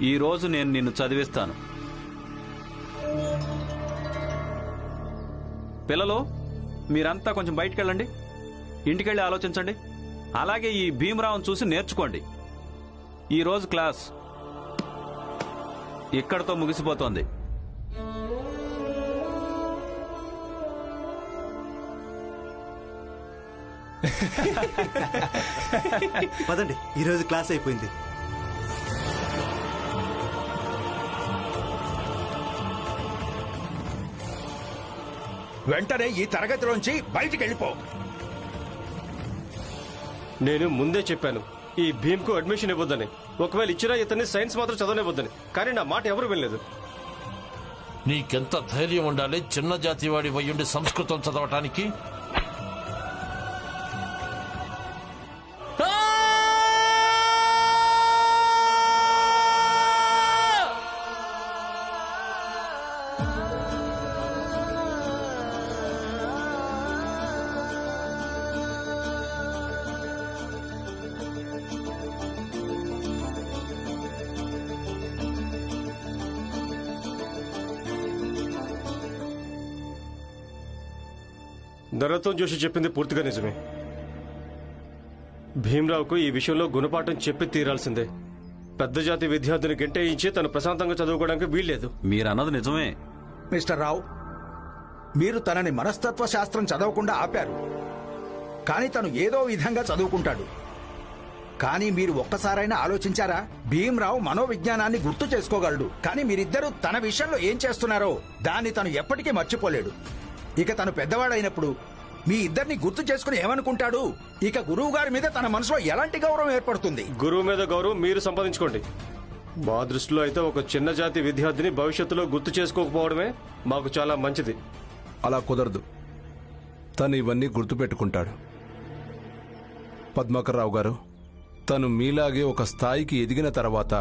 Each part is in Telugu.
ఈ రోజు నేను నిన్ను చదివిస్తాను. పిల్లలు, మీరంతా కొంచెం బయటికెళ్ళండి. ఇంటికెళ్ళి ఆలోచించండి. అలాగే ఈ భీమరావును చూసి నేర్చుకోండి. ఈ రోజు క్లాస్ ఇక్కడతో ముగిసిపోతోంది. పదండి, ఈరోజు క్లాస్ అయిపోయింది. వెంటనే ఈ తరగతిలోంచి బయటికి వెళ్ళిపో. నేను ముందే చెప్పాను ఈ భీమ్కు అడ్మిషన్ ఇవ్వద్దని. ఒకవేళ ఇచ్చినా ఇతన్ని సైన్స్ మాత్రం చదవనివ్వద్దని. కానీ నా మాట ఎవరు వినలేదు. నీకెంత ధైర్యం ఉండాలి చిన్న జాతి వాడి వయ్యుండి సంస్కృతం చదవటానికి? నరోత్తం జోషి చెప్పింది పూర్తిగా నిజమే. భీమరావుకు ఈ విషయంలో గుణపాఠం చెప్పి తీరాల్సిందే. పెద్ద జాతి విద్యార్థిని గెంటేయించి తను ప్రశాంతంగా చదువుకోవడానికి వీల్లేదు. మీరన్నది నిజమే మిస్టర్ రావు, మీరు తనని మనస్తత్వ శాస్త్రం చదవకుండా ఆపారు. కానీ తను ఏదో విధంగా చదువుకుంటాడు. కానీ మీరు ఒక్కసారైనా ఆలోచించారా? భీమరావు మనోవిజ్ఞానాన్ని గుర్తు చేసుకోగలడు. కానీ మీరిద్దరూ తన విషయంలో ఏం చేస్తున్నారో దాన్ని తను ఎప్పటికీ మర్చిపోలేడు. ఇక తను పెద్దవాడైనప్పుడు మీ ఇద్దరిని గుర్తు చేసుకుని ఏమనుకుంటాడు? ఇక గురువు గారి మీద తన మనసులో ఎలాంటి గౌరవం ఏర్పడుతుంది? గురువు మీద గౌరవం మీరు సంపాదించుకోండి. మా దృష్టిలో అయితే ఒక చిన్న జాతి విద్యార్థిని భవిష్యత్తులో గుర్తు చేసుకోకపోవడమే మాకు చాలా మంచిది. అలా కుదరదు. తను ఇవన్నీ గుర్తుపెట్టుకుంటాడు. పద్మాకర్రావు గారు, తను మీలాగే ఒక స్థాయికి ఎదిగిన తర్వాత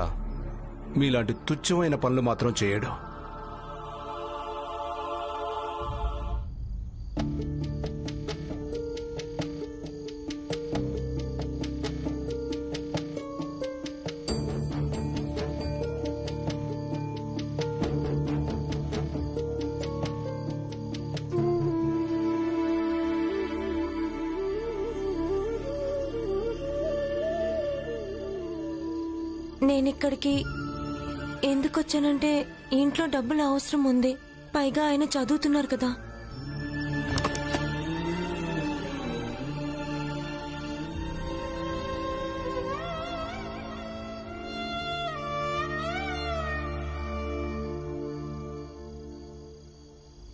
మీలాంటి తుచ్చమైన పనులు మాత్రం చేయడు. నేనిక్కడికి ఎందుకొచ్చానంటే ఇంట్లో డబ్బులు అవసరం ఉంది. పైగా ఆయన చదువుతున్నారు కదా.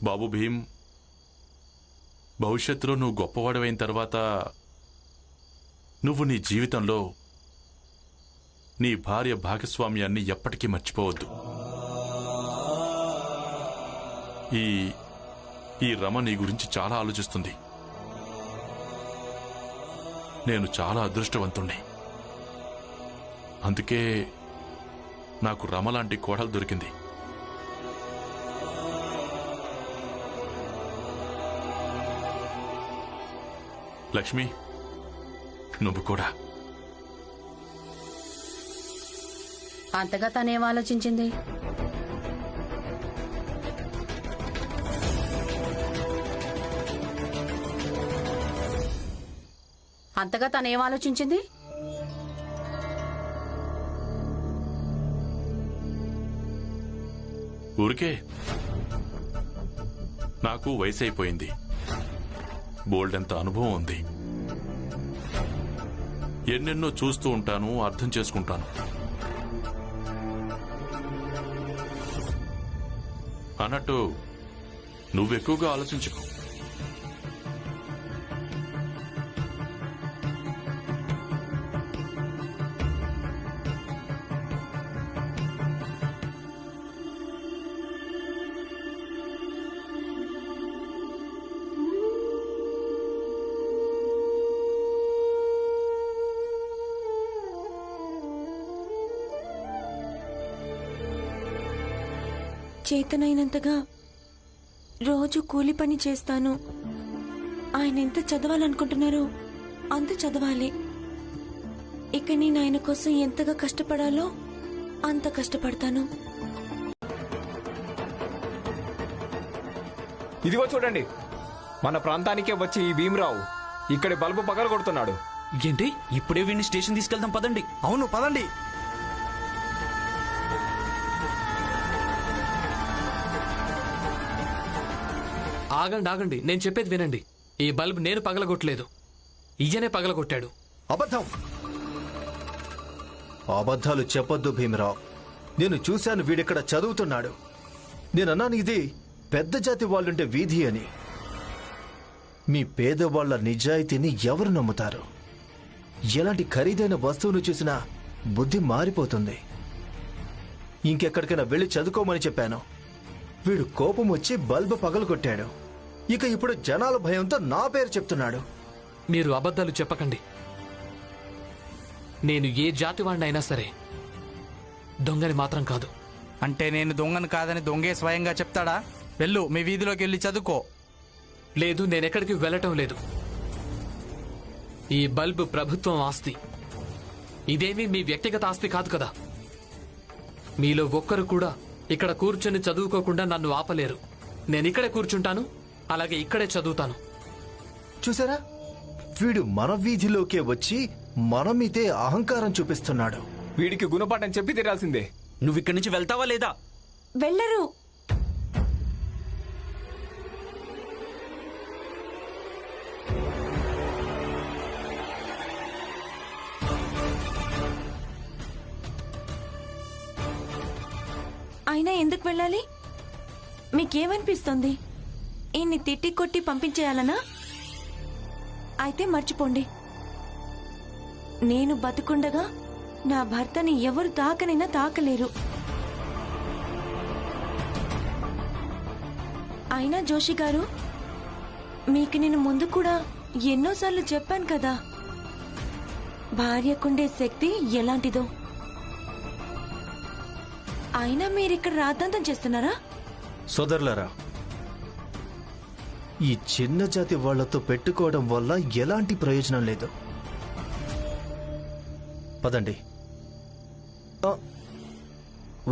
బాబు భీమ్, భవిష్యత్తులో నువ్వు గొప్పవాడవైన తర్వాత నువ్వు నీ జీవితంలో నీ భార్య భాగస్వామ్యాన్ని ఎప్పటికీ మర్చిపోవద్దు. ఈ రమ నీ గురించి చాలా ఆలోచిస్తుంది. నేను చాలా అదృష్టవంతుణ్ణి. అందుకే నాకు రమ లాంటి కోడలు దొరికింది. లక్ష్మి, నువ్వు కూడా. అంతగా తనేం ఆలోచించింది? అంతగా తనేం ఆలోచించింది? ఊరికే నాకు వయసు అయిపోయింది. బోల్డెంత అనుభవం ఉంది. ఎన్నెన్నో చూస్తూ ఉంటాను, అర్థం చేసుకుంటాను. అన్నట్టు నువ్వెక్కువగా ఆలోచించుకో. చేతనైనంతగా రోజు కూలి పని చేస్తాను. ఆయన ఎంత చదవాలనుకుంటున్నారో అంత చదవాలి. ఇక నేను ఆయన కోసం ఎంతగా కష్టపడాలో అంత కష్టపడతాను. ఇదిగో చూడండి, మన ప్రాంతానికే వచ్చి ఈ భీమరావు ఇక్కడి బల్బు పగల కొడుతున్నాడు. ఏంటి? ఇప్పుడే వీడిని స్టేషన్ తీసుకెళ్తాం, పదండి. అవును పదండి. ఆగండి ఆగండి, నేను చెప్పేది వినండి. ఈ బల్బ్ నేను పగలగొట్టలేదు, ఈయనే పగలగొట్టాడు. అబద్ధం. అబద్ధాలు చెప్పొద్దు భీమరావు. నేను చూశాను, వీడిక్కడ చదువుతున్నాడు. నేనన్నాను ఇది పెద్ద జాతి వాళ్ళుంటే వీధి అని. మీ పేదవాళ్ల నిజాయితీని ఎవరు నమ్ముతారు? ఎలాంటి ఖరీదైన వస్తువును చూసినా బుద్ధి మారిపోతుంది. ఇంకెక్కడికైనా వెళ్ళి చదువుకోమని చెప్పాను. వీడు కోపం వచ్చి బల్బు పగలగొట్టాడు. ఇక ఇప్పుడు జనాల భయంతో నా పేరు చెప్తున్నాడు. మీరు అబద్ధాలు చెప్పకండి. నేను ఏ జాతి వాడినైనా సరే దొంగని మాత్రం కాదు. అంటే నేను దొంగను కాదని దొంగే స్వయంగా చెప్తాడా? వెళ్ళు, మీ వీధిలోకి వెళ్ళి చదువుకో. లేదు, నేనెక్కడికి వెళ్ళటం లేదు. ఈ బల్బ్ ప్రభుత్వం ఆస్తి. ఇదేమీ మీ వ్యక్తిగత ఆస్తి కాదు కదా. మీలో ఒక్కరు కూడా ఇక్కడ కూర్చొని చదువుకోకుండా నన్ను ఆపలేరు. నేనిక్కడే కూర్చుంటాను, అలాగే ఇక్కడే చదువుతాను. చూసారా, వీడు మన వీధిలోకే వచ్చి మన మీదే అహంకారం చూపిస్తున్నాడు. వీడికి గుణపాఠం చెప్పి తీరాల్సిందే. నువ్వు ఇక్కడి నుంచి వెళ్తావా లేదా? వెళ్ళరు. అయినా ఎందుకు వెళ్ళాలి? మీకేమనిపిస్తుంది? ఈయన్ని తిట్టి కొట్టి పంపించేయాలనా? అయితే మర్చిపోండి. నేను బతుకుండగా నా భర్తని ఎవరు తాకనైనా తాకలేరు. అయినా జోషి గారు, మీకు నేను ముందు కూడా ఎన్నోసార్లు చెప్పాను కదా, భార్యకుండే శక్తి ఎలాంటిదో. అయినా మీరిక్కడ రాద్ధాంతం చేస్తున్నారా? సోదరులారా, ఈ చిన్న జాతి వాళ్లతో పెట్టుకోవడం వల్ల ఎలాంటి ప్రయోజనం లేదు. పదండి.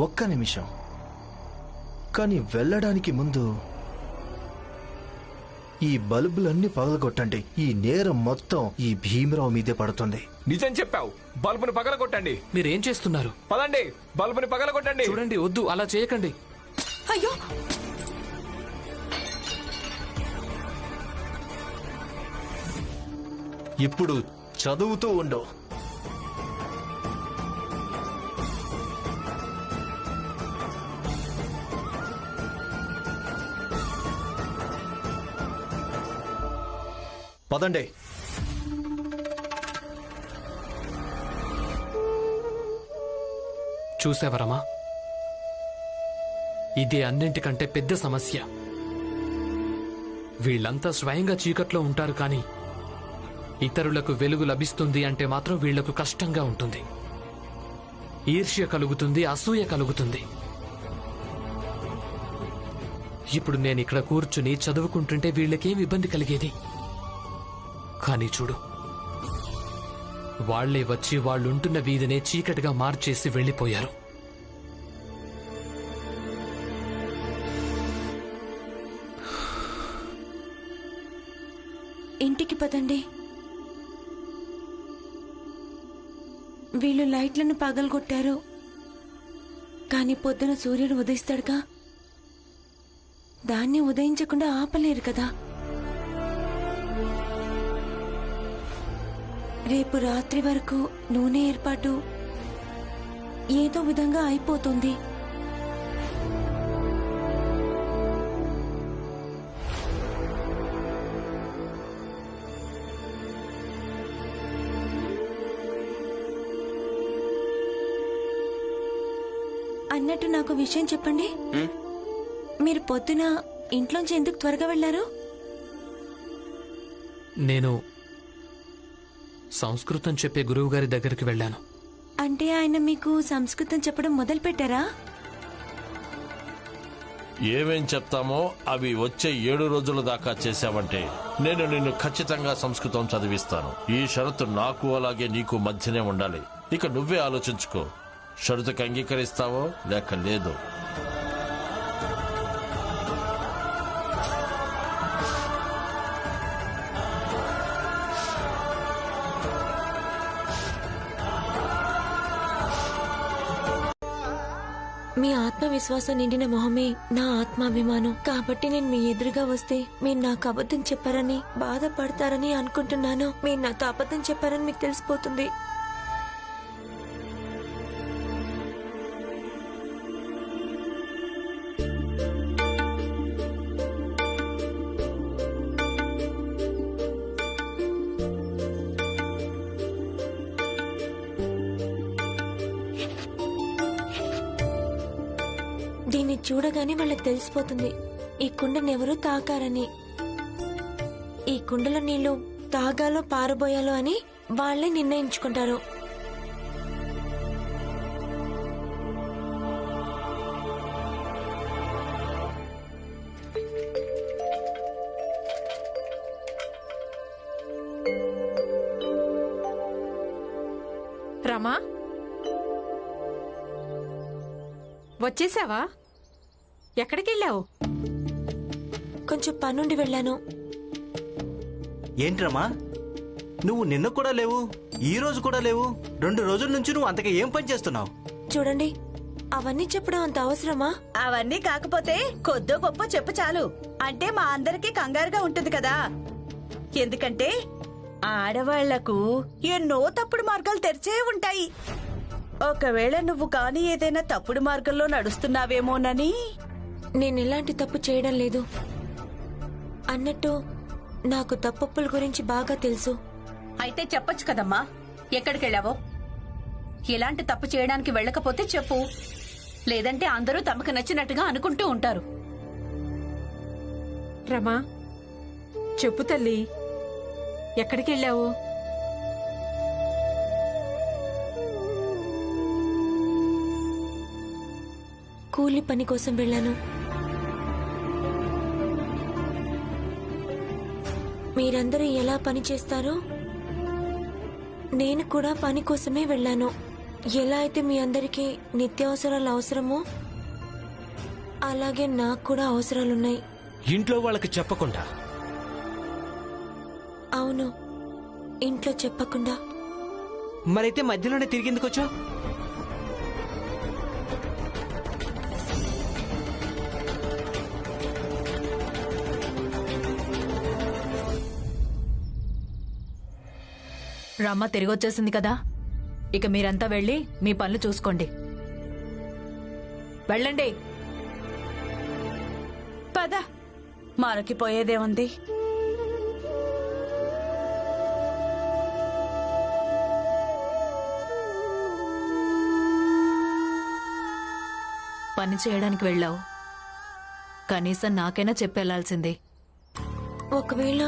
ఒక్క నిమిషం. కానీ వెళ్ళడానికి ముందు ఈ బల్బులన్నీ పగలగొట్టండి. ఈ నేరం మొత్తం ఈ భీమరావు మీదే పడుతుంది. నిజం చెప్పావు, బల్బును పగలగొట్టండి. మీరేం చేస్తున్నారు? పదండి, బల్బుని పగలగొట్టండి. చూడండి, వద్దు, అలా చేయకండి. అయ్యో, ఇప్పుడు చదువుతూ ఉండు. పదండి. చూసావరమా, ఇదే అన్నింటికంటే పెద్ద సమస్య. వీళ్ళంతా స్వయంగా చీకట్లో ఉంటారు, కానీ ఇతరులకు వెలుగు లభిస్తుంది అంటే మాత్రం వీళ్లకు కష్టంగా ఉంటుంది. ఈర్ష్య కలుగుతుంది, అసూయ కలుగుతుంది. ఇప్పుడు నేను ఇక్కడ కూర్చుని చదువుకుంటుంటే వీళ్ళకేం ఇబ్బంది కలిగేది? కానీ చూడు, వాళ్లే వచ్చి వాళ్ళుంటున్న వీధినే చీకటిగా మార్చేసి వెళ్లిపోయారు. ఇంటికి పదండి. వీళ్ళు లైట్లను పగలగొట్టారు, కానీ పొద్దున సూర్యుడు ఉదయిస్తాడుగా, దాన్ని ఉదయించకుండా ఆపలేరు కదా. రేపు రాత్రి వరకు నూనె ఏర్పాటు ఏదో విధంగా అయిపోతుంది. అన్నట్టు నాకు విషయం చెప్పండి. మీరు పొద్దున ఇంట్లోంచి ఎందుకు త్వరగా వెళ్లారు? నేను సంస్కృతం చెప్పే గురువు గారి దగ్గరికి వెళ్ళాను. అంటే ఆయన మీకు సంస్కృతం చెప్పడం మొదలు పెట్టారా? ఏమేం చెప్తామో అవి వచ్చే 7 రోజుల దాకా చేశావంటే నేను నిన్ను ఖచ్చితంగా సంస్కృతం చదివిస్తాను. ఈ షరతు నాకు అలాగే నీకు మధ్యనే ఉండాలి. ఇక నువ్వే ఆలోచించుకో, షరతుకి అంగీకరిస్తావో లేక లేదు? మీ ఆత్మవిశ్వాసం నిండిన మొహమే నా ఆత్మాభిమానం. కాబట్టి నేను మీ ఎదురుగా వస్తే మీరు నాకు అబద్ధం చెప్పారని బాధపడతారని అనుకుంటున్నాను. మీరు నాతో అబద్ధం చెప్పారని మీకు తెలిసిపోతుంది. దీన్ని చూడగానే వాళ్ళకి తెలిసిపోతుంది ఈ కుండనెవరూ తాకారని. ఈ కుండలో నీళ్లు తాగాలో పారబోయాలో అని వాళ్లే నిర్ణయించుకుంటారు. రమా, వచ్చేసావా? ఎక్కడికెళ్ళావు? కొంచెం పనుండి వెళ్ళాను. ఏంట్రమ్మా, నువ్వు నిన్న కూడా లేవు, ఈ రోజు కూడా లేవు. 2 రోజుల నుంచి నువ్వు అంతగా ఏం పని చేస్తున్నావు? చూడండి, అవన్నీ చెప్పడం అంత అవసరమా? అవన్నీ కాకపోతే కొద్దో గొప్ప చెప్పు చాలు. అంటే మా అందరికీ కంగారుగా ఉంటుంది కదా. ఎందుకంటే ఆడవాళ్లకు ఎన్నో తప్పుడు మార్గాలు తెరిచే ఉంటాయి. ఒకవేళ నువ్వు కానీ ఏదైనా తప్పుడు మార్గంలో నడుస్తున్నావేమోనని. నేను ఎలాంటి తప్పు చేయడం లేదు. అన్నట్టు నాకు తప్పుల గురించి బాగా తెలుసు. అయితే చెప్పొచ్చు కదమ్మా ఎక్కడికెళ్ళావో. ఎలాంటి తప్పు చేయడానికి వెళ్ళకపోతే చెప్పు. లేదంటే అందరూ తమకు నచ్చినట్టుగా అనుకుంటూ ఉంటారు. రమా, చెప్పు తల్లి, ఎక్కడికెళ్ళావు? కూలి పని కోసం వెళ్ళాను. మీరందరూ ఎలా పని చేస్తారో నేను కూడా పని కోసమే వెళ్ళాను. ఎలా అయితే మీ అందరికీ నిత్యావసరాలు అవసరమో అలాగే నాకు కూడా అవసరాలున్నాయి. ఇంట్లో వాళ్ళకి చెప్పకుండా? అవును, ఇంట్లో చెప్పకుండా. మరైతే మధ్యలోనే తిరిగేందుకొచ్చావు? రమ్మ తిరిగొచ్చేసింది కదా, ఇక మీరంతా వెళ్ళి మీ పనులు చూసుకోండి. వెళ్ళండి. పద, మనకి పోయేదేముంది. పని చేయడానికి వెళ్ళావు, కనీసం నాకైనా చెప్పెళ్లాల్సింది. ఒకవేళ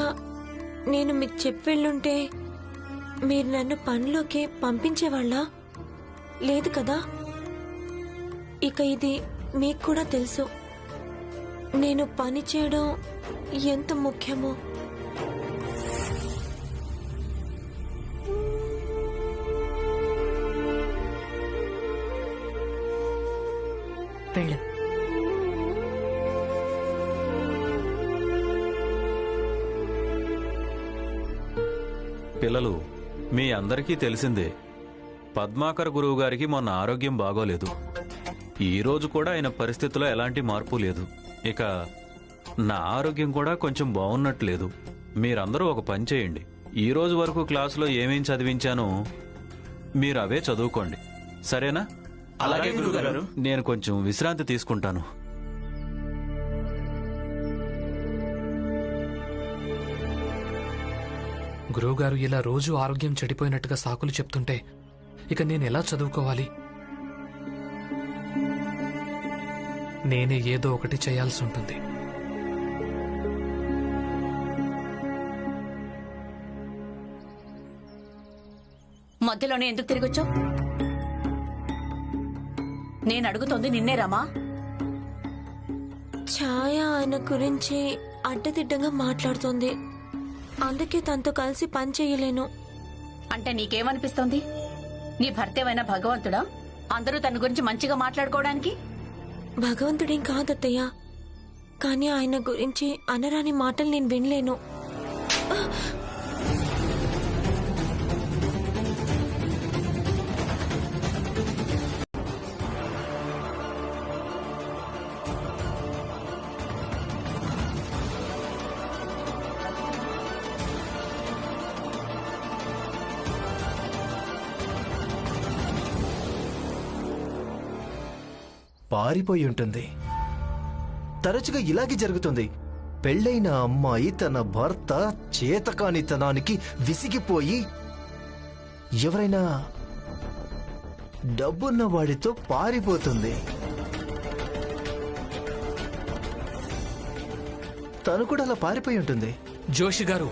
నేను మీకు చెప్పి వెళ్ళుంటే మీరు నన్ను పనిలోకి పంపించేవాళ్ళా? లేదు కదా. ఇక ఇది మీకు కూడా తెలుసు, నేను పని చేయడం ఎంత ముఖ్యమో. వెళ్ళు. పిల్లలు, మీ అందరికీ తెలిసిందే, పద్మాకర్ గురువు గారికి మొన్న ఆరోగ్యం బాగోలేదు. ఈ రోజు కూడా ఆయన పరిస్థితిలో ఎలాంటి మార్పు లేదు. ఇక నా ఆరోగ్యం కూడా కొంచెం బాగున్నట్లేదు. మీరందరూ ఒక పని చేయండి. ఈ రోజు వరకు క్లాసులో ఏమేం చదివించానో మీరు అవే చదువుకోండి, సరేనా? అలాగే గురుగారు. నేను కొంచెం విశ్రాంతి తీసుకుంటాను. గురువుగారు ఇలా రోజు ఆరోగ్యం చెడిపోయినట్టుగా సాకులు చెప్తుంటే ఇక నేను ఎలా చదువుకోవాలి? నేనే ఏదో ఒకటి చేయాల్సి ఉంటుంది. మధ్యలోనే ఎందుకు తిరిగొచ్చావు? నేను అడుగుతోంది నిన్నే రమా. ఛాయ ఆయన గురించి అడ్డదిడ్డంగా మాట్లాడుతోంది, అందుకే తనతో కలిసి పని చేయలేను. అంటే నీకేమనిపిస్తోంది? నీ భర్త ఏమైనా భగవంతుడా? అందరూ తన గురించి మంచిగా మాట్లాడుకోవడానికి? భగవంతుడేం కాదత్తయ్య, కానీ ఆయన గురించి అనరాని మాటలు నేను వినలేను. పారిపోయి ఉంటుంది. తరచుగా ఇలాగే జరుగుతుంది. పెళ్ళైన అమ్మాయి తన భర్త చేతకానితనానికి విసిగిపోయి ఎవరైనా డబ్బున్న వాడితో పారిపోతుంది. తను కూడా అలా పారిపోయి ఉంటుంది. జోషి గారు,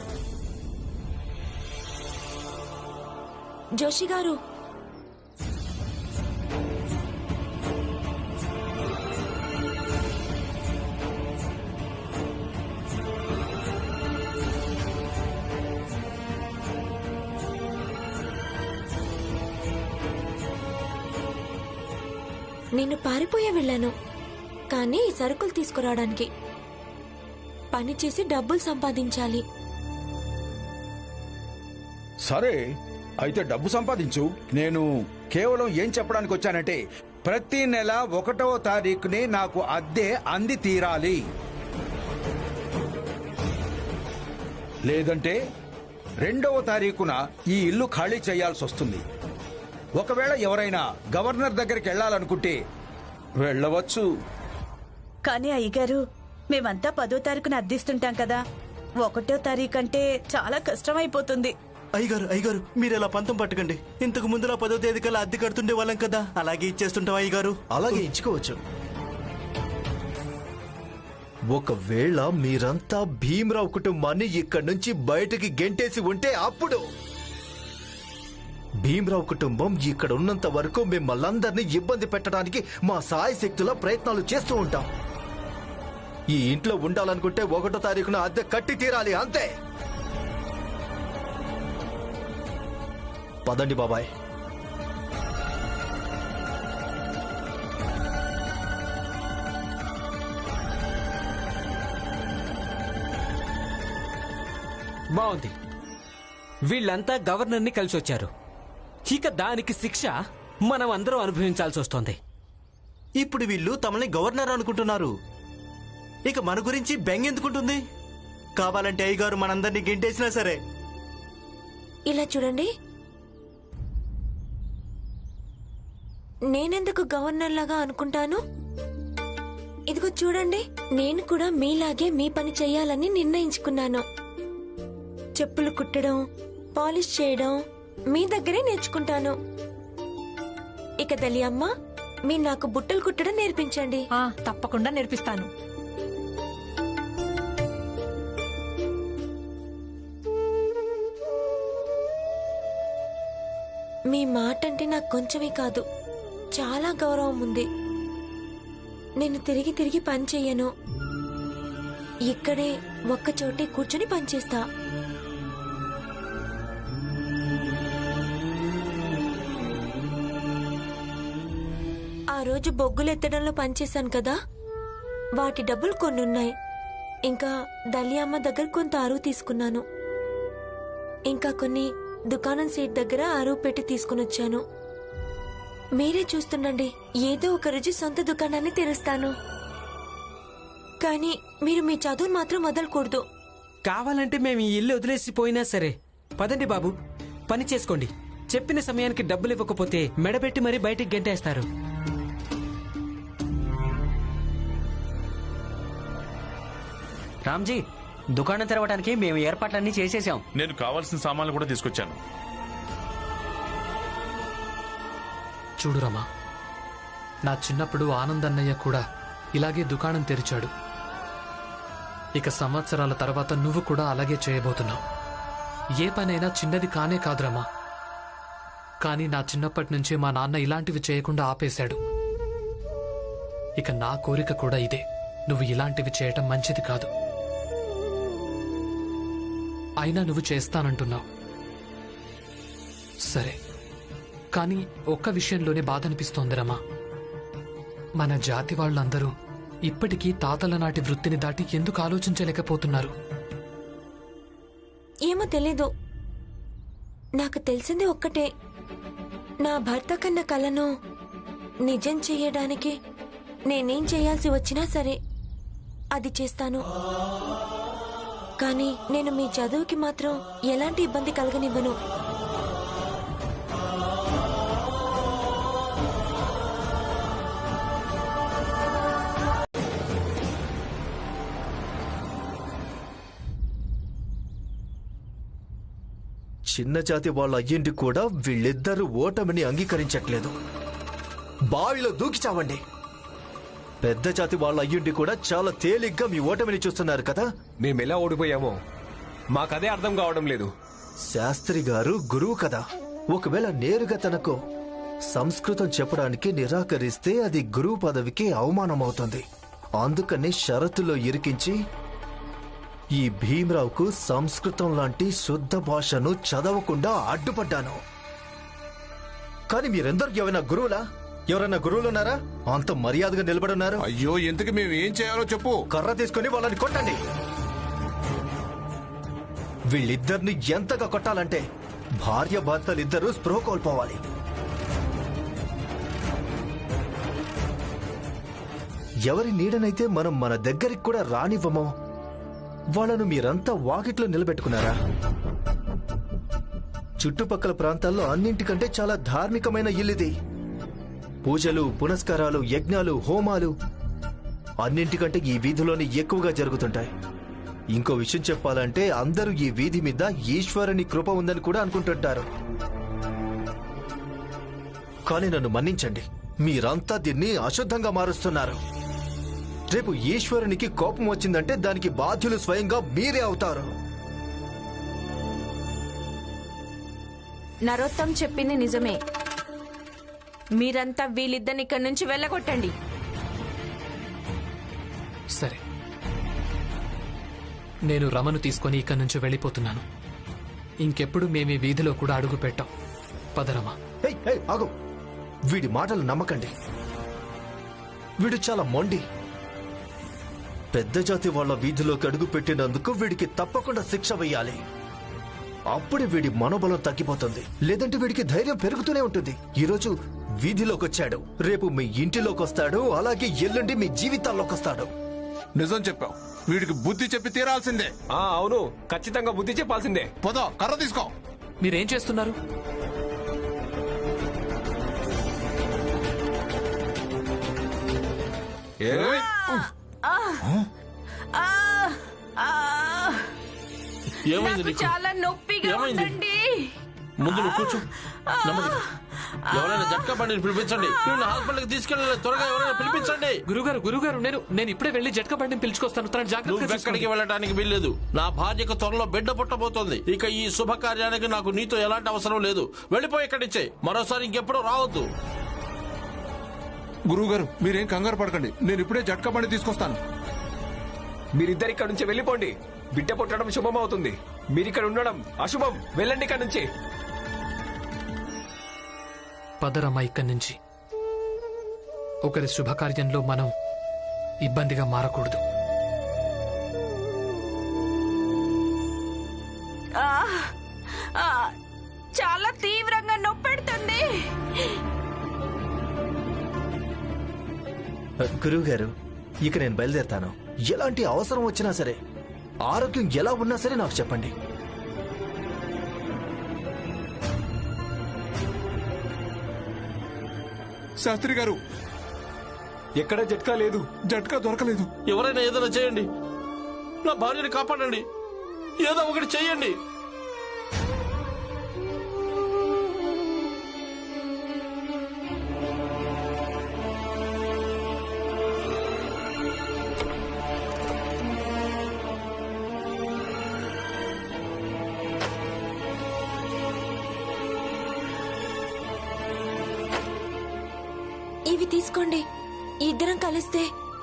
జోషి గారు, నేను పారిపోయే వెళ్ళాను, కానీ ఈ సరుకులు తీసుకురావడానికి. పని చేసి డబ్బులు సంపాదించాలి. సరే, అయితే డబ్బు సంపాదించు. నేను కేవలం ఏం చెప్పడానికి వచ్చానంటే, ప్రతి నెల 1వ తారీఖునే నాకు అద్దె అంది తీరాలి. లేదంటే 2వ తారీఖున ఈ ఇల్లు ఖాళీ చేయాల్సి వస్తుంది. ఒకవేళ ఎవరైనా గవర్నర్ దగ్గరికి వెళ్ళాలనుకుంటే వెళ్ళవచ్చు. కానీ అయ్యగారు, మేమంతా 10వ తారీఖున అద్దిస్తుంటాం కదా. 1వ తారీఖు అంటే చాలా కష్టమైపోతుంది. అయ్యగారు మీరు అలా పంతం పట్టకండి. ఇంతకు ముందులా 10వ తేదీ కల్లా అద్దె కడుతుండే వాళ్ళం కదా, అలాగే ఇచ్చేస్తుంటాం అయ్యగారు. అలాగే ఇచ్చుకోవచ్చు. ఒకవేళ మీరంతా భీమరావు కుటుంబాన్ని ఇక్కడి నుంచి బయటకి గెంటేసి ఉంటే అప్పుడు భీమరావు కుటుంబం ఇక్కడ ఉన్నంత వరకు మిమ్మల్ందరినీ ఇబ్బంది పెట్టడానికి మా సాయశక్తుల ప్రయత్నాలు చేస్తూ ఉంటాం. ఈ ఇంట్లో ఉండాలనుకుంటే 1వ తారీఖున అద్దె కట్టి తీరాలి, అంతే. పదండి బాబాయ్. బాగుంది. వీళ్ళంతా గవర్నర్ని కలిసి వచ్చారు. ఇక దానికి శిక్ష మనం అందరం అనుభవించాల్సి వస్తోంది. ఇప్పుడు వీళ్ళు తమని గవర్నర్ అనుకుంటున్నారు. ఇక మన గురించి బెంగెందుకుంటుంది? కావాలంటే అయ్యగారు మనందరినీ గెంటేసినా సరే. ఇలా చూడండి, నేనెందుకు గవర్నర్ లాగా అనుకుంటాను? ఇదిగో చూడండి, నేను కూడా మీలాగే మీ పని చెయ్యాలని నిర్ణయించుకున్నాను. చెప్పులు కుట్టడం, పాలిష్ చేయడం మీ దగ్గరే నేర్చుకుంటాను. ఇక దలియమ్మ, మీరు నాకు బుట్టలు కుట్టడం నేర్పించండి. తప్పకుండా నేర్పిస్తాను. మీ మాట అంటే నాకు కొంచెమే కాదు, చాలా గౌరవం ఉంది. నేను తిరిగి తిరిగి పని చెయ్యను. ఇక్కడే ఒక్కచోటే కూర్చుని పనిచేస్తా. ఆ రోజు బొగ్గులు ఎత్తడంలో పనిచేశాను కదా, వాటి డబ్బులు కొన్నున్నాయి. ఇంకా దలియమ్మ దగ్గర కొంత అరువు తీసుకున్నాను. ఇంకా కొన్ని దుకాణం సీట్ దగ్గర అరువు పెట్టి తీసుకుని వచ్చాను. మీరే చూస్తుండండి, ఏదో ఒక రోజు సొంత దుకాణాన్ని తెరుస్తాను. కానీ మీరు మీ చదువు మాత్రం వదలకూడదు. కావాలంటే మేము ఈ ఇల్లు వదిలేసిపోయినా సరే. పదండి బాబు, పని చేసుకోండి. చెప్పిన సమయానికి డబ్బులు ఇవ్వకపోతే మెడబెట్టి మరీ బయటికి గెంటేస్తారు. రామ్జీ, దుకాణం తెరవడానికి మేము ఏర్పాట్లన్నీ చేసేసాం. నేను కావాల్సిన సామాన్లు కూడా తీసుకొచ్చాను. చూడు రమా, నా చిన్నప్పుడు ఆనందన్నయ్య కూడా ఇలాగే దుకాణం తెరిచాడు. ఇక సంవత్సరాల తర్వాత నువ్వు కూడా అలాగే చేయబోతున్నావు. ఏ పనైనా చిన్నది కానే కాదు రమా. కానీ నా చిన్నప్పటి నుంచే మా నాన్న ఇలాంటివి చేయకుండా ఆపేశాడు. ఇక నా కోరిక కూడా ఇదే, నువ్వు ఇలాంటివి చేయటం మంచిది కాదు. అయినా నువ్వు చేస్తానంటున్నావు. సరే, కానీ ఒక్క విషయంలోనే బాధ అనిపిస్తోంది రమా. మన జాతి వాళ్ళందరూ ఇప్పటికీ తాతల నాటి వృత్తిని దాటి ఎందుకు ఆలోచించలేకపోతున్నారు? ఏమో తెలీదు. నాకు తెలిసింది ఒక్కటే, నా భర్త కన్న కలను నిజం చెయ్యడానికి నేనేం చేయాల్సి వచ్చినా సరే అది చేస్తాను. కానీ నేను మీ చదువుకి మాత్రం ఎలాంటి ఇబ్బంది కలగనివ్వను. చిన్న జాతి వాళ్ళ అయ్యింటి కూడా వీళ్ళిద్దరూ ఓటమిని అంగీకరించట్లేదు. బావిలో దూకి చావండి. పెద్ద జాతి వాళ్ళ అయ్యింటి కూడా చాలా తేలిగ్గా మీ ఓటమిని చూస్తున్నారు కదా. మేమెలా ఓడిపోయామో మాకదే అర్థం కావడం లేదు. శాస్త్రి గారు గురువు కదా. ఒకవేళ నేరుగా తనకు సంస్కృతం చెప్పడానికి నిరాకరిస్తే అది గురువు పదవికి అవమానమవుతుంది. అందుకని షరతులో ఇరికించి ఈ భీమరావుకు సంస్కృతం లాంటి శుద్ధ భాషను చదవకుండా అడ్డుపడ్డాను. కానీ మీరెందరూ ఎవరైనా గురువులున్నారా? అంత మర్యాదగా నిలబడున్నారు. అయ్యో, ఎందుకు మేము ఏం చేయాలో చెప్పు. కర్ర తీసుకుని వాళ్ళని కొట్టండి. వీళ్ళిద్దరిని ఎంతగా కొట్టాలంటే భార్య భర్తలిద్దరూ స్పృహ కోల్పోవాలి. ఎవరి నీడనైతే మనం మన దగ్గరికి కూడా రానివ్వమో వాళ్ళను మీరంతా వాకిట్లో నిలబెట్టుకున్నారా? చుట్టుపక్కల ప్రాంతాల్లో అన్నింటికంటే చాలా ధార్మికమైన ఇల్లుది. పూజలు, పునస్కారాలు, యజ్ఞాలు, హోమాలు అన్నింటికంటే ఈ వీధిలోనే ఎక్కువగా జరుగుతుంటాయి. ఇంకో విషయం చెప్పాలంటే అందరూ ఈ వీధి మీద ఈశ్వరుని కృప ఉందని కూడా అనుకుంటుంటారు. కానీ నన్ను మన్నించండి, మీరంతా దీన్ని అశుద్ధంగా మారుస్తున్నారు. రేపు ఈశ్వరునికి కోపం వచ్చిందంటే దానికి బాధ్యులు స్వయంగా మీరే అవుతారు. నరోత్తం చెప్పింది నిజమే. మీరంతా వీళ్ళిద్దరిని ఇక్కడి నుంచి వెళ్ళగొట్టండి. సరే, నేను రమను తీసుకొని ఇక్కడి నుంచి వెళ్ళిపోతున్నాను. ఇంకెప్పుడు మేము ఈ వీధిలో కూడా అడుగు పెట్టాం. పదరమా. ఆగు, వీడి మాటలు నమ్మకండి. వీడు చాలా మొండి. పెద్ద జాతి వాళ్ళ వీధిలోకి అడుగు పెట్టినందుకు వీడికి తప్పకుండా శిక్ష వేయాలి. అప్పుడే వీడి మనోబలం తగ్గిపోతుంది. లేదంటే వీడికి ధైర్యం పెరుగుతూనే ఉంటుంది. ఈరోజు వీధిలోకి వచ్చాడు, రేపు మీ ఇంటిలోకి వస్తాడు, అలాగే ఎల్లుండి మీ జీవితాల్లోకి వస్తాడు. నిజం చెప్పావు. వీడికి బుద్ధి చెప్పి తీరాల్సిందే. అవును, ఖచ్చితంగా బుద్ధి చెప్పాల్సిందే. పద, కర్ర తీసుకో. మీరేం చేస్తున్నారు? ఏమైంది నీకు? చాలా నొప్పిగా ఉందండి. ముందు నువ్వు కూర్చో. నెమ్మదిగా. ఎవరైనా జట్కా బండిని పిలిపించండి. నేను హాస్పిటల్కి తీసుకెళ్ళలేదు. త్వరగా ఎవరైనా పిలిపించండి. గురుగారు నేను ఇప్పుడే వెళ్ళి జట్కా బండిని పిలుచుకొస్తాను. తన జాగ్రత్తగా ఎక్కడికి వెళ్ళడానికి వీల్లేదు. నా భార్యకు త్వరలో బిడ్డ పుట్టబోతోంది. ఇక ఈ శుభకార్యానికి నాకు నీతో ఎలాంటి అవసరం లేదు. వెళ్ళిపోయి ఇక్కడి నుంచే. మరోసారి ఇంకెప్పుడు రావద్దు. గురువుగారు, మీరేం కంగారు పడకండి. నేను ఇప్పుడే జట్కా బండి తీసుకొస్తాను. మీరిద్దరు ఇక్కడ నుంచి వెళ్ళిపోండి. బిడ్డ పుట్టడం శుభం అవుతుంది. మీరిక్కడ ఉండడం అశుభం. వెళ్ళండి ఇక్కడ నుంచి. పదరమ్మా ఇక్కడి నుంచి. ఒకరి శుభకార్యంలో మనం ఇబ్బందిగా మారకూడదు. చాలా తీవ్రంగా నొప్పెడుతుంది. గురువు గారు, ఇక నేను బయలుదేరుతాను. ఎలాంటి అవసరం వచ్చినా సరే, ఆరోగ్యం ఎలా ఉన్నా సరే నాకు చెప్పండి. శాస్త్రి గారు, ఎక్కడ జట్కా లేదు. జట్కా దొరకలేదు. ఎవరైనా ఏదైనా చేయండి. నా భార్యని కాపాడండి. ఏదో ఒకటి చెయ్యండి. ఇవి తీసుకోండి. ఇద్దరం కలిస్తే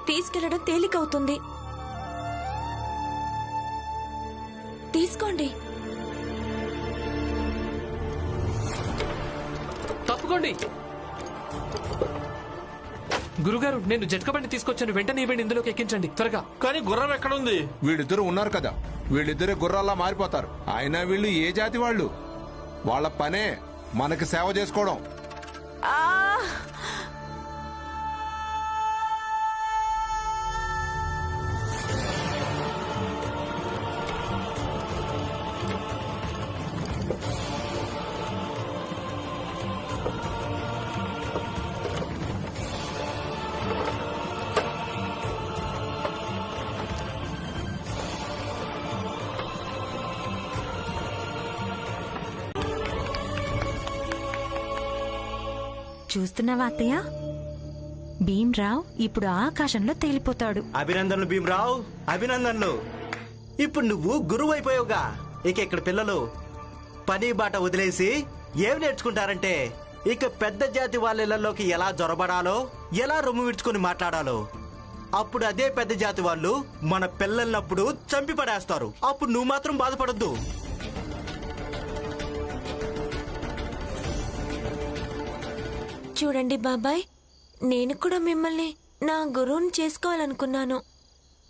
తీసుకెళ్లడం తేలికవుతుంది. తీసుకోండి. ఆపుకోండి. గురుగారు, నేను జట్కబండి తీసుకొచ్చాను, వెంటనే ఇవ్వండి, ఇందులోకి ఎక్కించండి త్వరగా. కానీ గుర్రం ఎక్కడుంది? వీళ్ళిద్దరూ ఉన్నారు కదా, వీళ్ళిద్దరే గుర్రాల్లా మారిపోతారు. అయినా వీళ్ళు ఏ జాతి వాళ్ళు? వాళ్ళ పనే మనకి సేవ చేసుకోవడం. చూస్తున్నావా అత్తయ్య, భీమ్రావ్ ఇప్పుడు ఆకాశంలో తేలిపోతాడు. అభినందనలు భీమరావు, అభినందనలు. ఇప్పుడు నువ్వు గురువు అయిపోయావుగా. ఇక ఇక్కడ పిల్లలు పని బాట వదిలేసి ఏం నేర్చుకుంటారంటే ఇక పెద్ద జాతి వాళ్ళ ఇళ్లలోకి ఎలా జొరబడాలో, ఎలా రొమ్ము విడుచుకుని మాట్లాడాలో. అప్పుడు అదే పెద్ద జాతి వాళ్ళు మన పిల్లలనప్పుడు చంపి పడేస్తారు. అప్పుడు నువ్వు మాత్రం బాధపడద్దు. చూడండి బాబాయ్, నేను కూడా మిమ్మల్ని నా గురువుని చేసుకోవాలనుకున్నాను,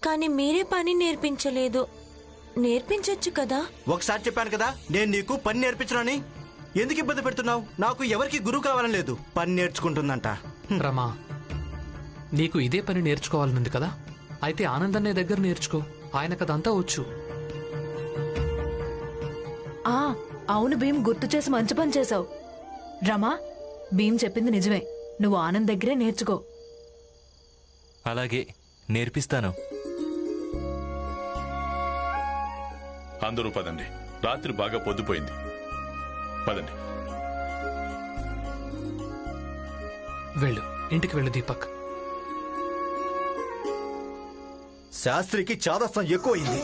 కానీ మీరే పని నేర్పించలేదు. నేర్పించొచ్చు కదా. ఒకసారి చెప్పాను కదా నేను నీకు పని నేర్పించనని. ఎందుకు ఇబ్బంది పెడుతున్నావు? నాకు ఎవరికి గురువు కావాలని లేదు. పని నేర్చుకుంటుందంట. రమా, నీకు ఇదే పని నేర్చుకోవాలనుంది కదా, అయితే ఆనందన్న దగ్గర నేర్చుకో. ఆయనకదంతా వచ్చు. అవును భీమ్, గుర్తు చేసి మంచి పని చేసావు. రమా, భీమ్ చెప్పింది నిజమే, నువ్వు ఆనంద్ దగ్గరే నేర్చుకో. అలాగే నేర్పిస్తాను. అందరూ పదండి, రాత్రి బాగా పొద్దుపోయింది. పదండి. వెళ్ళు, ఇంటికి వెళ్ళు దీపక్. శాస్త్రికి చాదస్తం ఎక్కువైంది.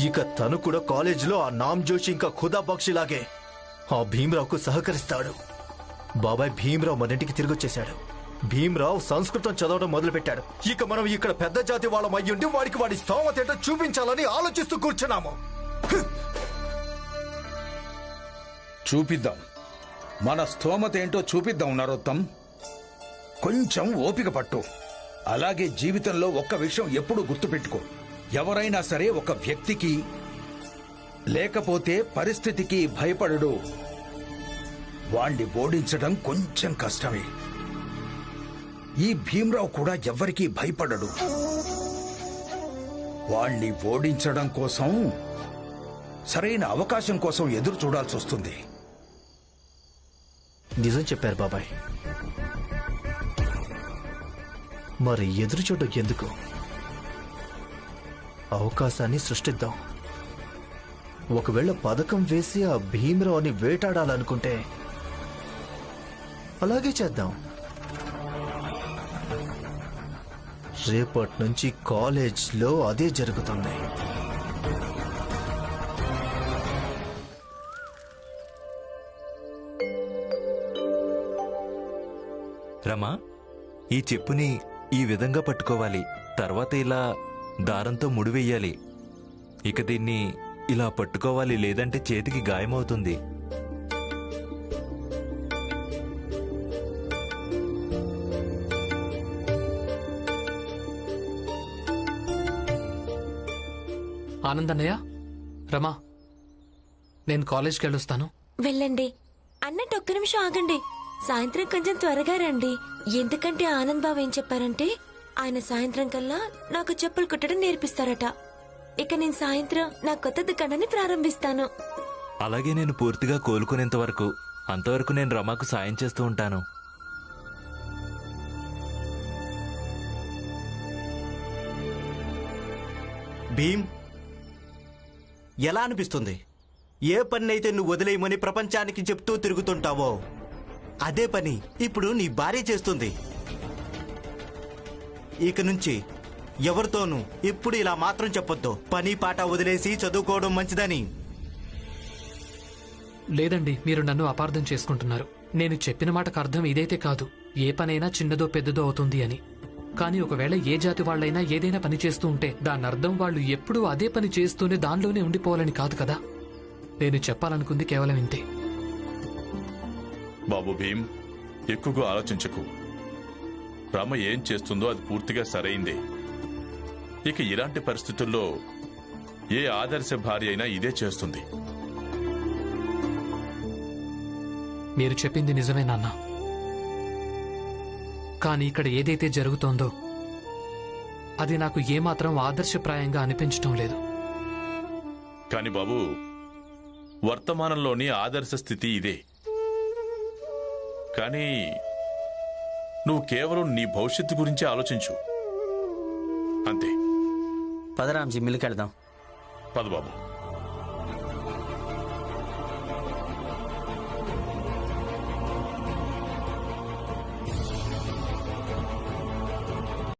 ఇక తను కూడా కాలేజీలో ఆ నామ్ జోషి ఇంకా ఖుదా బక్షిలాగే ఆ భీమరావుకు సహకరిస్తాడు. బాబాయ్ భీమరావు మన ఇంటికి తిరిగొచ్చేశాడు. భీమరావు సంస్కృతం చదవడం మొదలుపెట్టాడు. ఇక మనం ఇక్కడ పెద్ద జాతి వాళ్ళం అయ్యుండి వాడికి వాడి స్తోమత ఏంటో చూపించాలని ఆలోచిస్తూ కూర్చున్నాము. చూపిద్దాం, మన స్తోమత ఏంటో చూపిద్దాం నరోత్తం. కొంచెం ఓపిక పట్టు. అలాగే జీవితంలో ఒక్క విషయం ఎప్పుడూ గుర్తుపెట్టుకో, ఎవరైనా సరే ఒక వ్యక్తికి లేకపోతే పరిస్థితికి భయపడడు. వాణ్ణి ఓడించడం కొంచెం కష్టమే. ఈ భీమరావు కూడా ఎవ్వరికీ భయపడడు. వాణ్ణి ఓడించడం కోసం సరైన అవకాశం కోసం ఎదురు చూడాల్సి వస్తుంది. నిజం చెప్పారు బాబాయ్. మరి ఎదురు చూడడం ఎందుకు? అవకాశాన్ని సృష్టిద్దాం. ఒకవేళ పథకం వేసి ఆ భీమరావుని వేటాడాలనుకుంటే అలాగే చేద్దాం. రేపటి నుంచి కాలేజ్లో అదే జరుగుతుంది. రమా, ఈ చెప్పుని ఈ విధంగా పట్టుకోవాలి. తర్వాత ఇలా దారంతో ముడివెయ్యాలి. ఇక దీన్ని ఇలా పట్టుకోవాలి, లేదంటే చేతికి గాయమవుతుంది. ఆనందన్నయ్య, రమా, నేను కాలేజ్కి వెళ్ళొస్తాను. వెళ్ళండి. అన్నట్టు ఒక్క నిమిషం ఆగండి. సాయంత్రం కొంచెం త్వరగా రండి. ఎందుకంటే ఆనంద్ బాబు ఏం చెప్పారంటే ఆయన సాయంత్రం కల్లా నాకు చెప్పులు కుట్టడం నేర్పిస్తారట. ఇక నేను సాయంత్రం నా కొత్త దుకాణాన్ని ప్రారంభిస్తాను. అలాగే నేను పూర్తిగా కోలుకునేంత వరకు, అంతవరకు నేను రమాకు సాయం చేస్తూ ఉంటాను. భీమ్, ఎలా అనిపిస్తుంది? ఏ పన్నైతే నువ్వు వదిలేయమని ప్రపంచానికి చెప్తూ తిరుగుతుంటావో అదే పని ఇప్పుడు నీ భార్య చేస్తుంది. ఇక నుంచి ఎవరితోనూ ఇప్పుడు ఇలా మాత్రం చెప్పొద్దు, పని పాట వదిలేసి చదువుకోవడం మంచిదని. లేదండి, మీరు నన్ను అపార్థం చేసుకుంటున్నారు. నేను చెప్పిన మాటకు అర్థం ఇదైతే కాదు, ఏ పనైనా చిన్నదో పెద్దదో అవుతుంది అని. కానీ ఒకవేళ ఏ జాతి వాళ్ళైనా ఏదైనా పని చేస్తూ ఉంటే దాని అర్థం వాళ్ళు ఎప్పుడూ అదే పని చేస్తూనే దానిలోనే ఉండిపోవాలని కాదు కదా. నేను చెప్పాలనుకుంది కేవలం ఇంతే. బాబు భీమ్, ఎక్కువగా ఆలోచించకు. రమ ఏం చేస్తుందో అది పూర్తిగా సరైందే. ఇక ఇలాంటి పరిస్థితుల్లో ఏ ఆదర్శ భార్య అయినా ఇదే చేస్తుంది. మీరు చెప్పింది నిజమే నాన్న. కానీ ఇక్కడ ఏదైతే జరుగుతోందో అది నాకు ఏమాత్రం ఆదర్శప్రాయంగా అనిపించటం లేదు. కాని బాబు, వర్తమానంలోని ఆదర్శ స్థితి ఇదే. కానీ నువ్వు కేవలం నీ భవిష్యత్తు గురించి ఆలోచించు, అంతే. పదరాంజీ మిల్లుకెళ్దాం. పద బాబు.